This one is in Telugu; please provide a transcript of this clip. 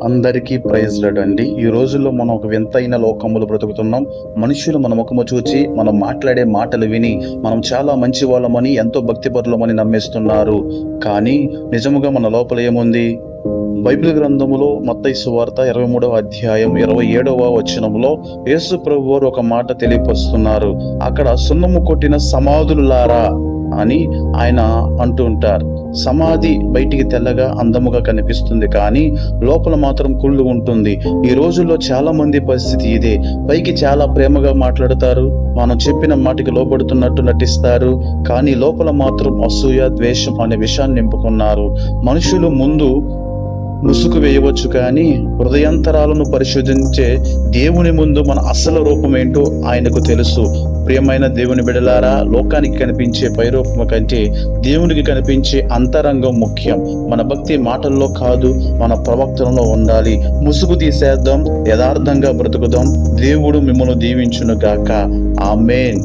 అందరికీ ప్రైజ్ లార్డ్ అండి. ఈ రోజుల్లో మనం ఒక వింతైన లోకములో బ్రతుకుతున్నాం. మనుషులు మన ముఖము చూచి మనం మాట్లాడే మాటలు విని మనం చాలా మంచి వాళ్ళమని, ఎంతో భక్తిపరులమని నమ్మేస్తున్నారు. కానీ నిజముగా మన లోపల ఏముంది? బైబిల్ గ్రంథములో మత్తయి సువార్త 23వ అధ్యాయం 27వ వచనంలో యేసు ప్రభువారు ఒక మాట తెలియపరుస్తున్నారు. అక్కడ సున్నము కొట్టిన సమాధులారా అని ఆయన అంటూ ఉంటారు. సమాధి బయటికి తెల్లగా అందముగా కనిపిస్తుంది, కానీ లోపల మాత్రం కుళ్ళు ఉంటుంది. ఈ రోజుల్లో చాలా మంది పరిస్థితి ఇదే. పైకి చాలా ప్రేమగా మాట్లాడతారు, మనం చెప్పిన మాటకి లోబడుతున్నట్టు నటిస్తారు, కానీ లోపల మాత్రం అసూయ, ద్వేషం అనే విషయాన్ని నింపుకున్నారు. మనుషులు ముందు ముసుగు వేయవచ్చు, కానీ హృదయాంతరాలను పరిశోధించే దేవుని ముందు మన అసలు రూపం ఏంటో ఆయనకు తెలుసు. ప్రియమైన దేవుని బిడ్డలారా, లోకానికి కనిపించే పైరూపము కంటే దేవునికి కనిపించే అంతరంగం ముఖ్యం. మన భక్తి మాటల్లో కాదు, మన ప్రవక్తలలో ఉండాలి. ముసుగు తీసేద్దాం, యథార్థంగా బ్రతుకుదాం. దేవుడు మిమ్మల్ని దీవించును గాక. ఆమేన్.